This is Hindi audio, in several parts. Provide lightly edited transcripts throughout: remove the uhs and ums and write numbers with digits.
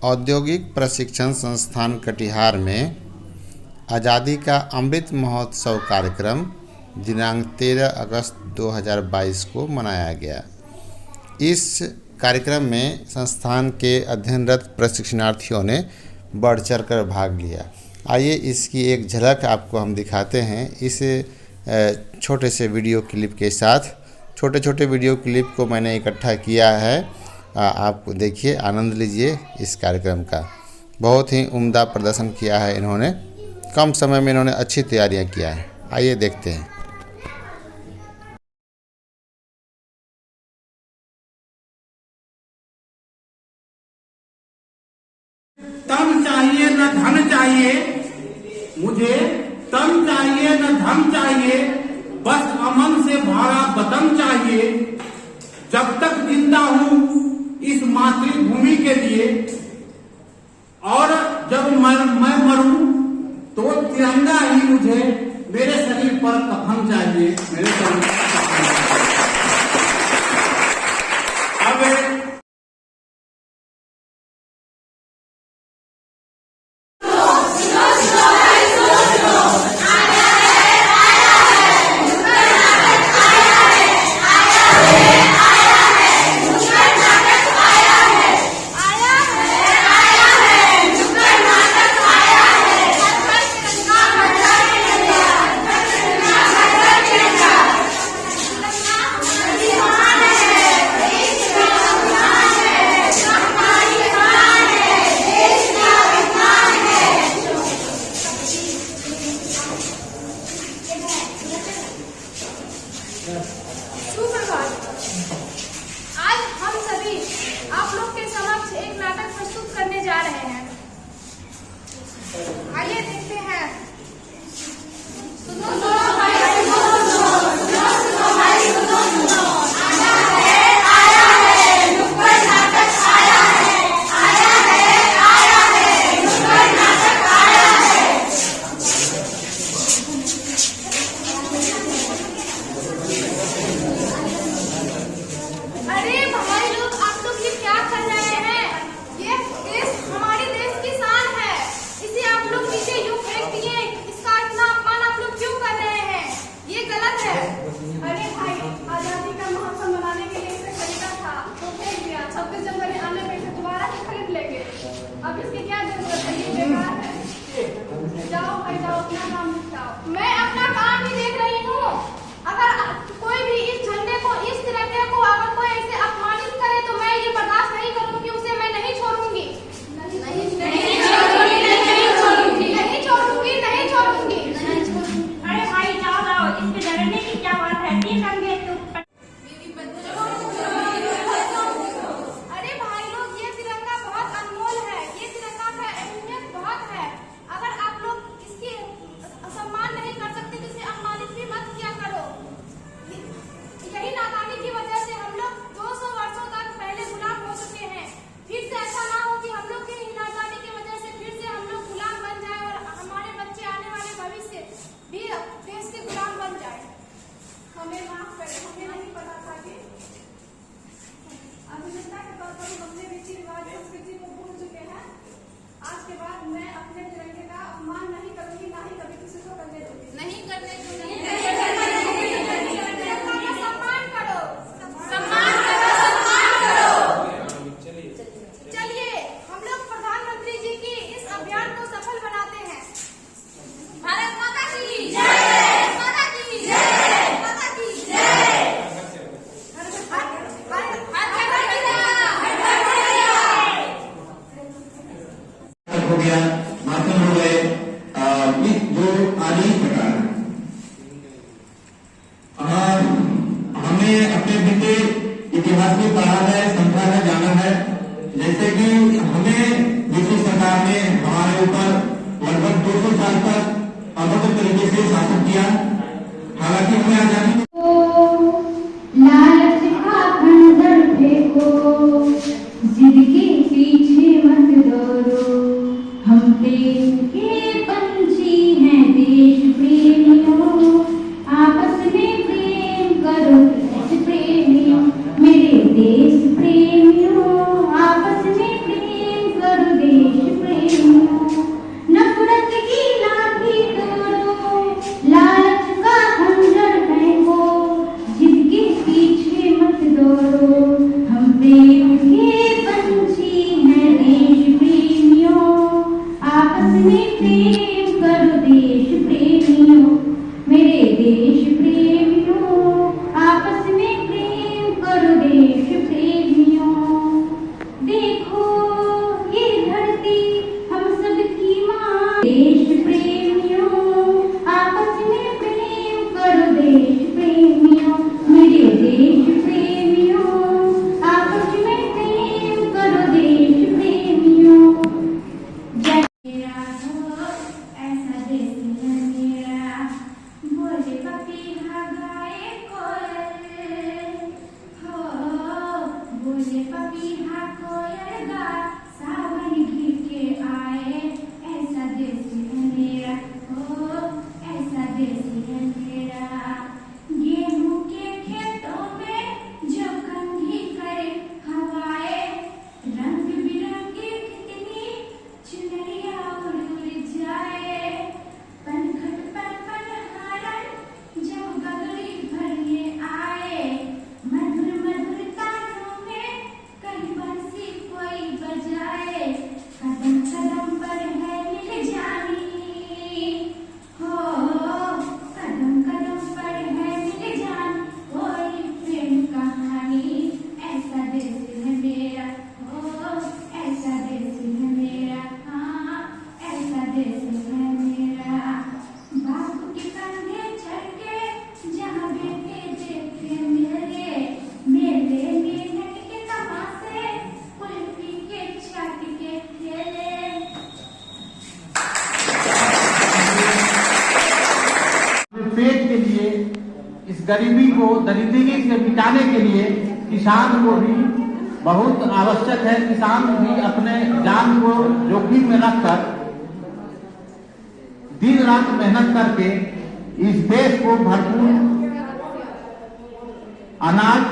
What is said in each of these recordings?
औद्योगिक प्रशिक्षण संस्थान कटिहार में आज़ादी का अमृत महोत्सव कार्यक्रम दिनांक 13 अगस्त 2022 को मनाया गया। इस कार्यक्रम में संस्थान के अध्ययनरत प्रशिक्षणार्थियों ने बढ़ चढ़कर भाग लिया। आइए इसकी एक झलक आपको हम दिखाते हैं इस छोटे से वीडियो क्लिप के साथ। छोटे छोटे वीडियो क्लिप को मैंने इकट्ठा किया है, आप देखिए, आनंद लीजिए इस कार्यक्रम का। बहुत ही उम्दा प्रदर्शन किया है इन्होंने, कम समय में इन्होंने अच्छी तैयारियां किया है। आइए देखते हैं। तन चाहिए न धन चाहिए, मुझे तन चाहिए न धन चाहिए, बस अमन से भरा वतन चाहिए। जब तक जिंदा हूं इस मातृभूमि के लिए, और जब मैं मरूं तो तिरंगा ही मुझे मेरे शरीर पर कफन चाहिए। मेरे शरीर अब आज हम सभी आप लोग के समक्ष एक नाटक प्रस्तुत करने जा रहे हैं। आइए देखते हैं। सुनो सुनो भाई सुनो सुनो, सुनो सुनो भाई सुनो सुनो, आया है नुक्कड़ नाटक आया है, नुक्कड़ नाटक आया है। अरे भाई लोग, आप लोग ये क्या कर रहे हैं? ये देश हमारे देश की शान है, इसे आप लोग नीचे यूं फेंक दिए। इसका इतना अपमान आप लोग क्यों कर रहे हैं? ये गलत है। अरे भाई, आजादी का महोत्सव मनाने के लिए इसे खरीदा था तो फेंक दिया। 26 जनवरी आने पे इसे दोबारा से खरीद लेंगे। अब इसकी क्या जरूरत है? ये बेकार है। जाओ भाई जाओ, अपना काम निपटाओ। मैं अपना काम ही देख रही हूँ। अगर कोई भी इस झंडे को, इस तिरंगे को अगर कोई ऐसे अपमानित करे तो मैं ये बर्दाश्त नहीं करूंगी, उसे मैं नहीं छोड़ूंगी। अरे भाई जाओ जाओ, इसमें डरने की क्या बात है? तिरंगे तो अरे भाई लोग, ये तिरंगा बहुत अनमोल है, ये तिरंगा का अहमियत बहुत है। अगर आप लोग इसकी सम्मान नहीं कर सकते तो इसे अपमानित भी मत किया करो। यही नादानी की वजह से हम लोग 200 वर्षों तक पहले गुलाम हो चुके हैं। फिर से ऐसा ना हो कि हम लोग की नादानी की वजह से फिर से हम लोग गुलाम बन जाए और हमारे बच्चे आने वाले भविष्य भी देश के गुलाम बन जाए। हमें माफ करें, हमें नहीं पता था कि अभिनेता के तौर पर हमने रीति रिवाज संस्कृति को भूल चुके हैं। आज के बाद मैं अपने तिरंगे का अपमान नहीं करूंगी, ना ही कभी किसी को करने दूंगी। नहीं करने दूंगी। सम्मान करो, सम्मान करो, सम्मान करो। चलिए हम लोग प्रधानमंत्री जी की इस अभियान को सफल बनाते हैं। भारत माता की जय, माता की जय, माता की जय। हो गया, मातम हो गए, जो आदि प्रकार हमें अपने बीते इतिहास में पढ़ा है, समझा है, जाना है। जैसे कि हमें ब्रिटिश सरकार ने हमारे ऊपर लगभग 200 साल तक अभद्र तरीके से शासन किया। हालांकि हमें आजादी लालच का खंजर फेंको, जिद के पीछे मत दौड़ो। हम प्रेम के पंछी हैं देश प्रेमियों, आपस में प्रेम करो देश प्रेमियों। मेरे देश प्रेमियों, आपस में प्रेम करो गरीबी को, दरिद्री से मिटाने के लिए किसान को भी बहुत आवश्यक है। किसान भी अपने जान को जोखिम में रखकर दिन रात मेहनत करके इस देश को भरपूर अनाज,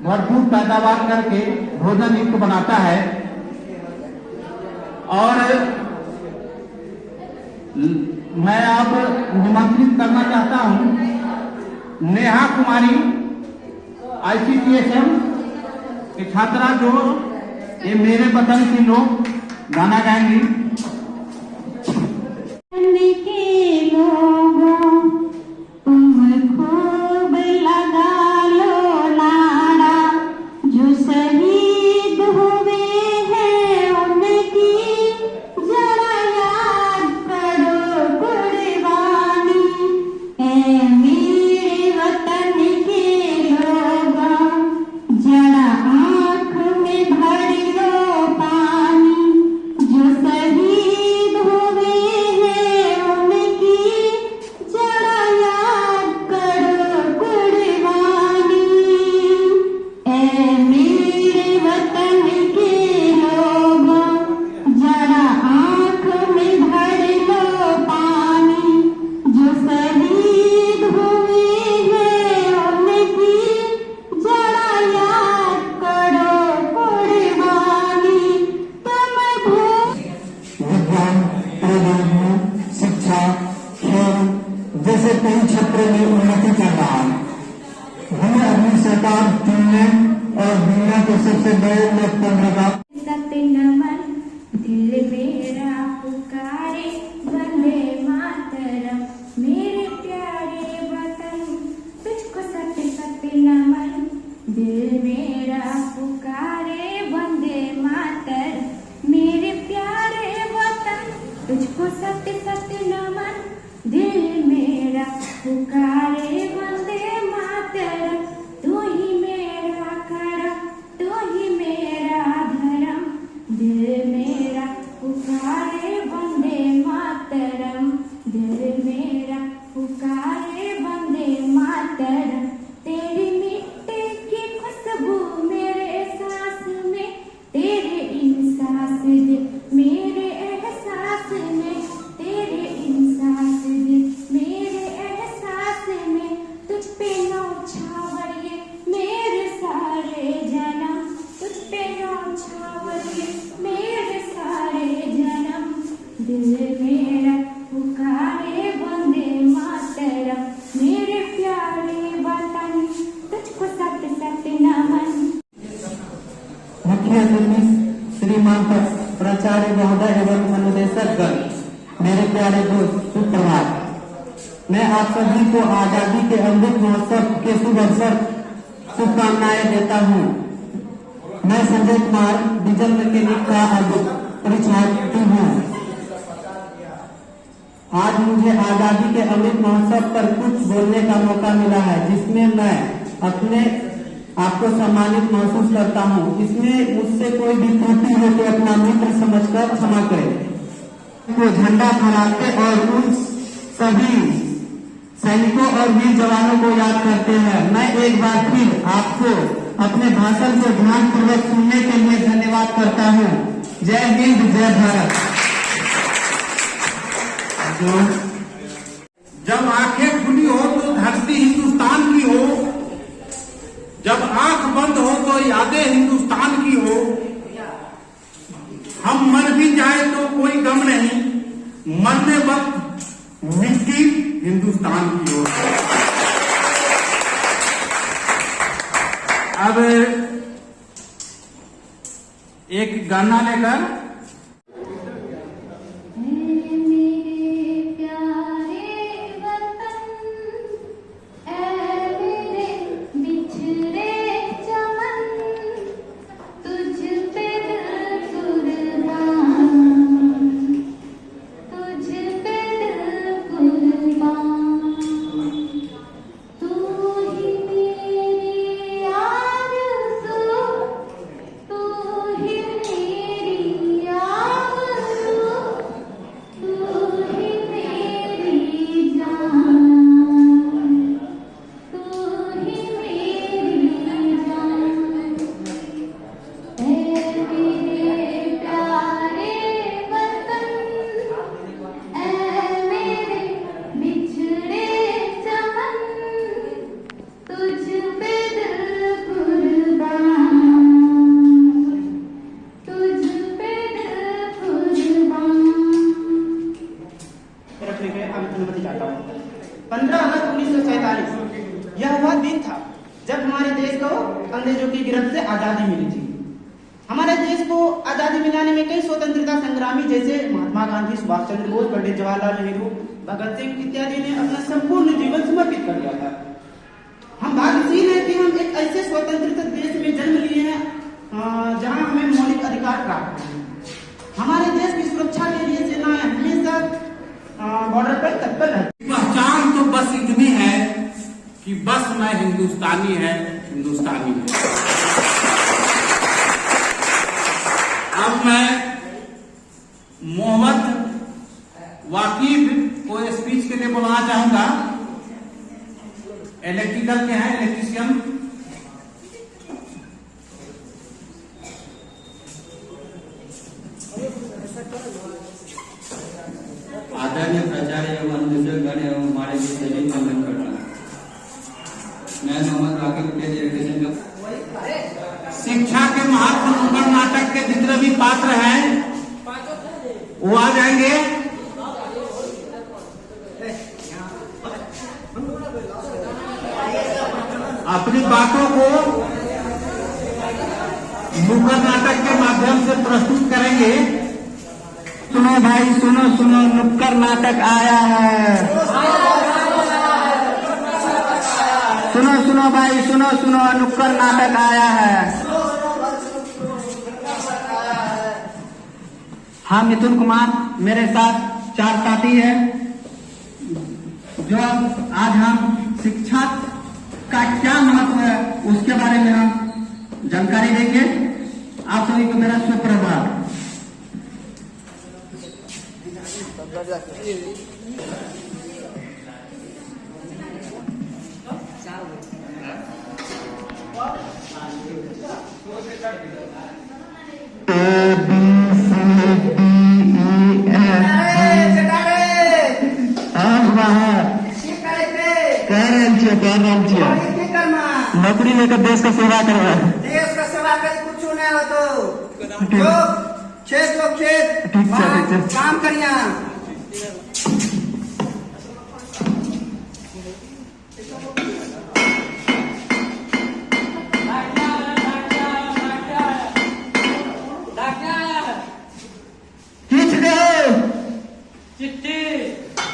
भरपूर पैदावार करके भोजन युक्त बनाता है। और मैं अब निमंत्रित करना चाहता हूं नेहा कुमारी ICTSM की छात्रा, जो ये मेरे वतन की लोग गाना गाएंगी। के लोगों तुम खूब लगा लो नारा, जो शहीद हुए हैं उनकी जरा याद करो कुर्बानी। ऐ मेरे वतन के लोगों जरा आँख में भर लो पानी, जो शहीद हुए हैं उनकी जरा याद करो कुर्बानी। ऐ मेरे वतन के लोगों जरा आँख में भर लो पानी, जो शहीद हुए हैं उनकी जरा याद करो कुर्बानी। तुम भूल विज्ञान, प्रौद्योगिकी, शिक्षा, खेल जैसे कई क्षेत्रों में उन्नति कर रहा है। हमें अपनी सरकार चुनने और दुनिया के सबसे बड़े लोकतंत्र का सत्य नमन, दिल मेरा पुकारे वंदे मातरम। मेरे प्यारे वतन तुझको सत्य सत्य नमन, दिल मेरा पुकारे वंदे मातरम। मेरे प्यारे वतन तुझको सत्य सत्य नमन, दिल मेरा पुकारे वंदे मातरम। तू ही मेरा करम, तू ही मेरा धर्म, दिल मेरा पुकारे वंदे मातरम, दिल मेरा पुकारे वंदे मातरम। तेरी मिट्टी की खुशबू मेरे सांस में, तेरे इन सांस दिल मेरे एहसास में, तेरे इन सांस दिल मेरे एहसास में। तुझ पे न्यौछावर ये मेरे सारे जन्म, तुझ पे न्यौछावर ये मेरे सारे जन्म, दिल मेरा पुकारे वंदे मातरम। मेरे प्यारे वतन तुझको सत्य सत्य नमन। मुख्य अतिथि श्रीमान प्राचार्य महोदय एवं अनुदेशकगण, मेरे प्यारे दोस्त, सुप्रभात। मैं आप सभी को आजादी के अमृत महोत्सव के शुभ अवसर शुभकामनाएं देता हूँ। मैं संजय कुमार डीजल मैकेनिक का परीक्षार्थी हूँ। आज मुझे आजादी के अमृत महोत्सव पर कुछ बोलने का मौका मिला है, जिसमें मैं अपने आपको सम्मानित महसूस करता हूँ। इसमें मुझसे कोई भी त्रुटि हो तो अपना मित्र समझकर क्षमा करें। को झंडा फहराते और उन सभी सैनिकों और वीर जवानों को याद करते हैं। मैं एक बार फिर आपको अपने भाषण को ध्यानपूर्वक सुनने के लिए धन्यवाद करता हूँ। जय हिंद, जय भारत। जब आंखें खुली हो तो धरती हिंदुस्तान की हो, जब आंख बंद हो तो यादें हिंदुस्तान की हो। हम मर भी जाए तो कोई गम नहीं, मरने वक्त मिट्टी हिंदुस्तान की हो। अब एक गाना लेकर तू ही मेरी आजादी दिलाने में कई स्वतंत्रता संग्रामी जैसे महात्मा गांधी, सुभाष चंद्र बोस, पंडित जवाहरलाल नेहरू, भगत सिंह इत्यादि ने अपना संपूर्ण जीवन समर्पित कर दिया था। हम भाग्यशील हैं कि हम एक ऐसे स्वतंत्र देश में जन्म लिए हैं जहां हमें मौलिक अधिकार प्राप्त हैं। हमारे देश की सुरक्षा के लिए सेनाएं हमेशा बॉर्डर पर तत्पर रहती। पहचान तो बस इतनी है कि बस मैं हिंदुस्तानी है। अब मैं मोहम्मद वाकिफ को स्पीच के लिए बुलाना चाहूंगा। इलेक्ट्रिकल के हैं, इलेक्ट्रीशियन। आदरणीय प्राचार्य एवं बुजुर्गगण एवं हमारे सभी वंदन करता हूँ। मैं मोहम्मद वाकिफ एजुकेशन का शिक्षा के महत्व नुक्कड़ नाटक के जितने भी पात्र हैं वो आ जाएंगे। अपनी बातों को नुक्कड़ नाटक के माध्यम से प्रस्तुत करेंगे। सुनो भाई, सुनो सुनो, नुक्कड़ नाटक आया है। सुनो सुनो भाई, सुनो सुनो, नुक्कड़ नाटक आया है। हाँ, मिथुन कुमार मेरे साथ 4 साथी है जो आज हम शिक्षा का क्या महत्व है उसके बारे में हम जानकारी देंगे। आप सभी को मेरा सुप्रभात। नौकरी लेकर देश का सेवा करवा, देश का सेवा कर कुछ नहीं हो तो खेत ठीक है काम करिया।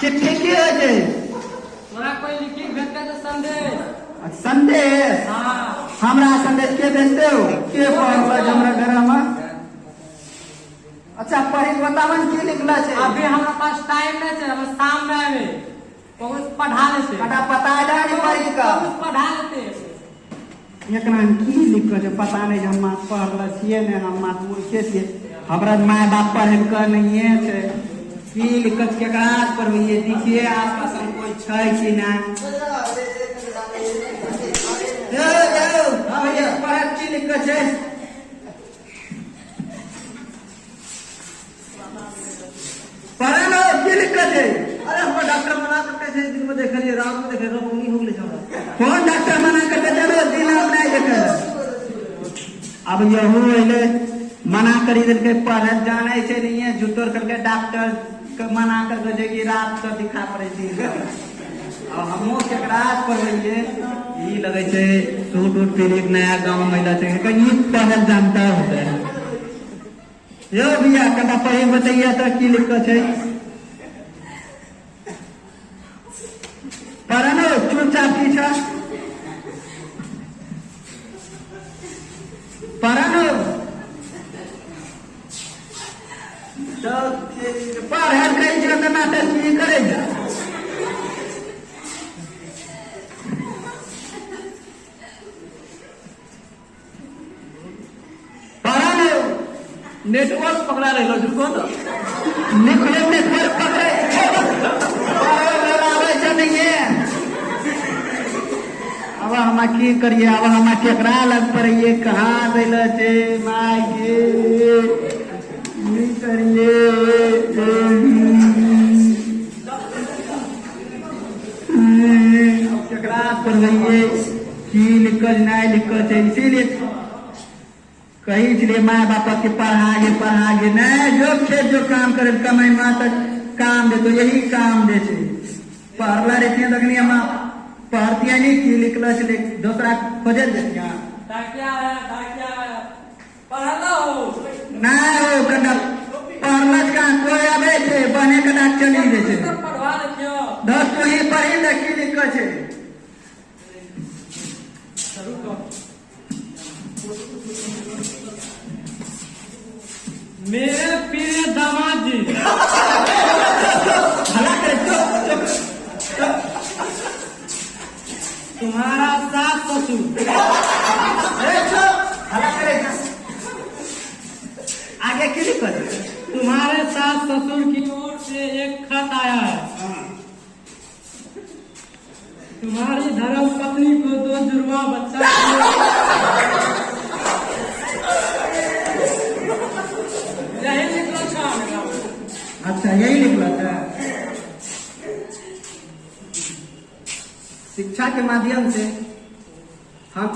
चिट्ठी की हो जे तोरा कोई लिखी भेज के संदेश संदेश। हमरा संदेश के भेजते हो? के पढ़ल हमरा घर में? अच्छा पढ़ी बतावन की लिखला छे? अभी हमारे पास टाइम नहीं है, हम शाम में आवे कुछ पढ़ा लेते। पता जाने पढ़ी का कुछ पढ़ा लेते। एकरा में की लिखल छे पता नहीं। हम पढ़ल छिए ने, हम मूर्खे छिए। हमरा माय बाप पढ़ल का नहीं छे। की लिखल केकरा पढ़िए? देखिए आसपास में कोई छै कि ना। पढ़ल की लिखल छे? पढ़ल की लिखल छे? अरे हम डॉक्टर मना करते थे, दिन में देखलिए, रात में देखे रोगी हो गई हमरा। कौन डॉक्टर मना करते थे? दिन में नहीं देखे। अब यहू अइले मना करी देलके, पढ़ल जाने से नहीं है, झूठोर करके डॉक्टर मना कर दे कि रात का दिखा पड़े थी। अब हमो केकरा पढ़िए? ई लगे छे सूट उट पहन एक नया गांव महिला छे कहीं पढ़ल जानता होते हैं। यो भैया कदा पढ़े बताइए तो की लिखल छे? पढ़नो चुपचाप पीछा पढ़नो पढ़ल कहीं जगह तो नाटक की करेगा। नेटवर्क पकड़ा रहे लो जुको तो नेटवर्क पकड़े अब हम की करिए? अब हम केकरा लग पड़िए? कहाँ दिल छे माय के करिए? केकरा पढ़िए? की लिखल नहीं लिखल छे? इसीलिए कही इसलिए माँ बाप के पढ़ागे नहीं। जो खेत जो काम करे कमाई माँ तक काम दे तो यही काम दे छे। पढ़ला रहती तखनी हम पढ़ती नहीं की लिखल छे, दूसरा खोजल जाती। नहीं हो कंडक्टर पढ़लस का कोई आवे थे बने कदाच चली दे छे दस तो ही पढ़ी त की लिखल छे मेरे प्रिय दामाद जी, तुम्हारा सास ससुर, आगे की लिखल तुम्हारे सास ससुर की ओर से एक खत आया है। तुम्हारी धर्म पत्नी को 2 जुड़वा बच्चा यही निकला था। अच्छा यही निकला था। शिक्षा के माध्यम से हम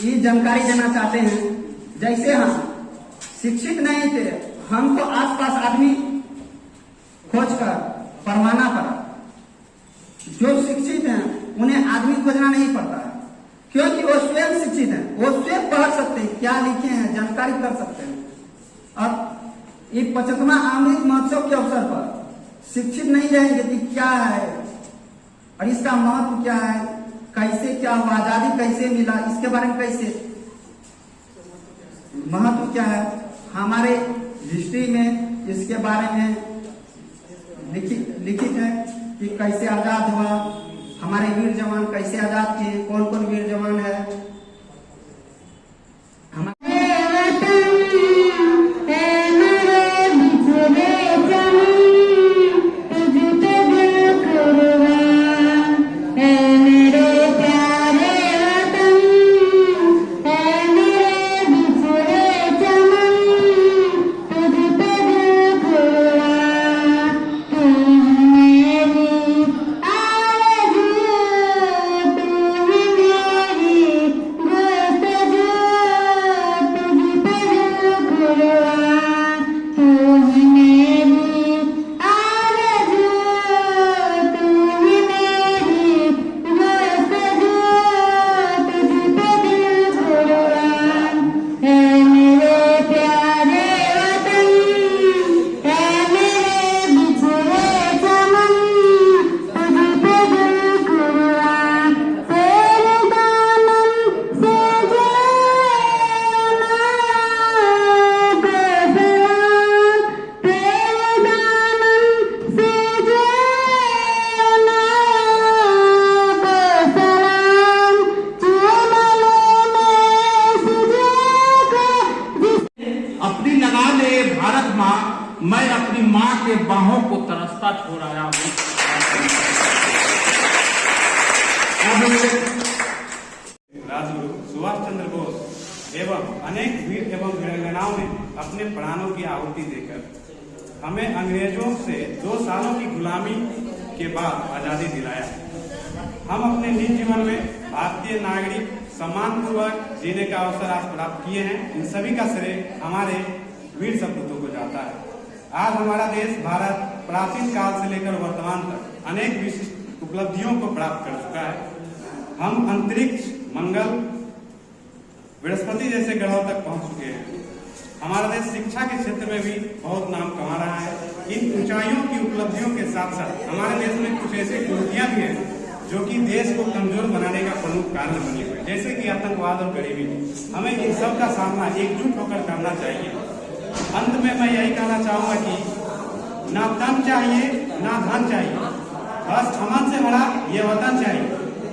ये जानकारी देना चाहते हैं, जैसे हम शिक्षित नहीं थे, हमको आसपास आदमी खोजकर परवाना पड़ा। जो शिक्षित हैं उन्हें आदमी खोजना नहीं पड़ता है, क्योंकि वो स्वयं शिक्षित हैं, वो स्वयं पढ़ सकते हैं, क्या लिखे हैं जानकारी कर सकते हैं। अब ये 75वां अमृत महोत्सव के अवसर पर शिक्षित नहीं रहेंगे कि क्या है और इसका महत्व क्या है, कैसे क्या हुआ, आजादी कैसे मिला, इसके बारे में कैसे महत्व क्या है, हमारे हिस्ट्री में इसके बारे में लिखित है कि कैसे आजाद हुआ, हमारे वीर जवान कैसे आजाद किए, कौन कौन वीर जवान है। मैं अपनी माँ के बाहों को तरसता छोड़ आया हूँ। राजगुरु सुभाष चंद्र बोस एवं अनेक वीर एवं वीरांगनाओं ने अपने प्राणों की आहुति देकर हमें अंग्रेजों से 2 सालों की गुलामी के बाद आजादी दिलाया। हम अपने निजी जीवन में भारतीय नागरिक सम्मानपूर्वक जीने का अवसर आज प्राप्त किए हैं। इन सभी का श्रेय हमारे वीर सपूतों को जाता है। आज हमारा देश भारत प्राचीन काल से लेकर वर्तमान तक अनेक विशिष्ट उपलब्धियों को प्राप्त कर चुका है। हम अंतरिक्ष, मंगल, बृहस्पति जैसे ग्रहों तक पहुंच चुके हैं। हमारा देश शिक्षा के क्षेत्र में भी बहुत नाम कमा रहा है। इन ऊंचाइयों की उपलब्धियों के साथ साथ हमारे देश में कुछ ऐसी कुरीतियां भी हैं जो कि देश को कमजोर बनाने का प्रमुख कारण बनी हुई, जैसे कि आतंकवाद और गरीबी। हमें इन सब का सामना एकजुट होकर करना चाहिए। अंत में मैं यही कहना चाहूंगा कि ना तन चाहिए ना धन चाहिए, बस अमन से भरा ये वतन चाहिए।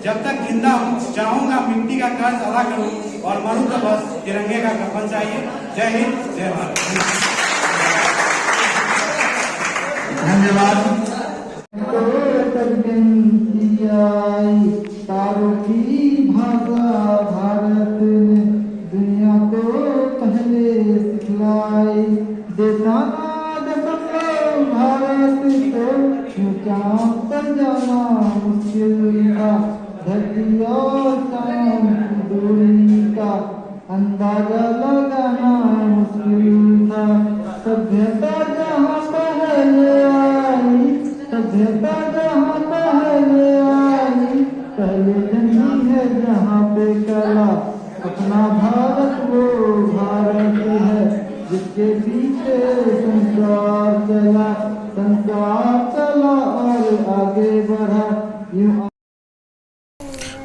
जब तक जिंदा हूँ चाहूंगा मिट्टी का कर्ज अदा करूं और मरूं तो बस तिरंगे का कफन चाहिए। जय हिंद, जय भारत। धन्यवाद। तारों की भाषा भारत ने दुनिया को पहले सिखलाई। देशाना दशकों भारत को चांद पर जाना मुश्किल था। धरती और चांद की दूरी का अंदाजा लगाना मुश्किल था। सभ्यता जहाँ पहले आई, सभ्यता जहाँ पहले आई, पहले नहीं है जहाँ पे कला। अपना भारत वो भारत है जिसके पीछे संसार चला और आगे बढ़ा। यूं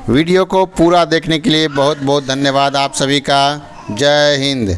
वीडियो को पूरा देखने के लिए बहुत बहुत धन्यवाद आप सभी का। जय हिंद।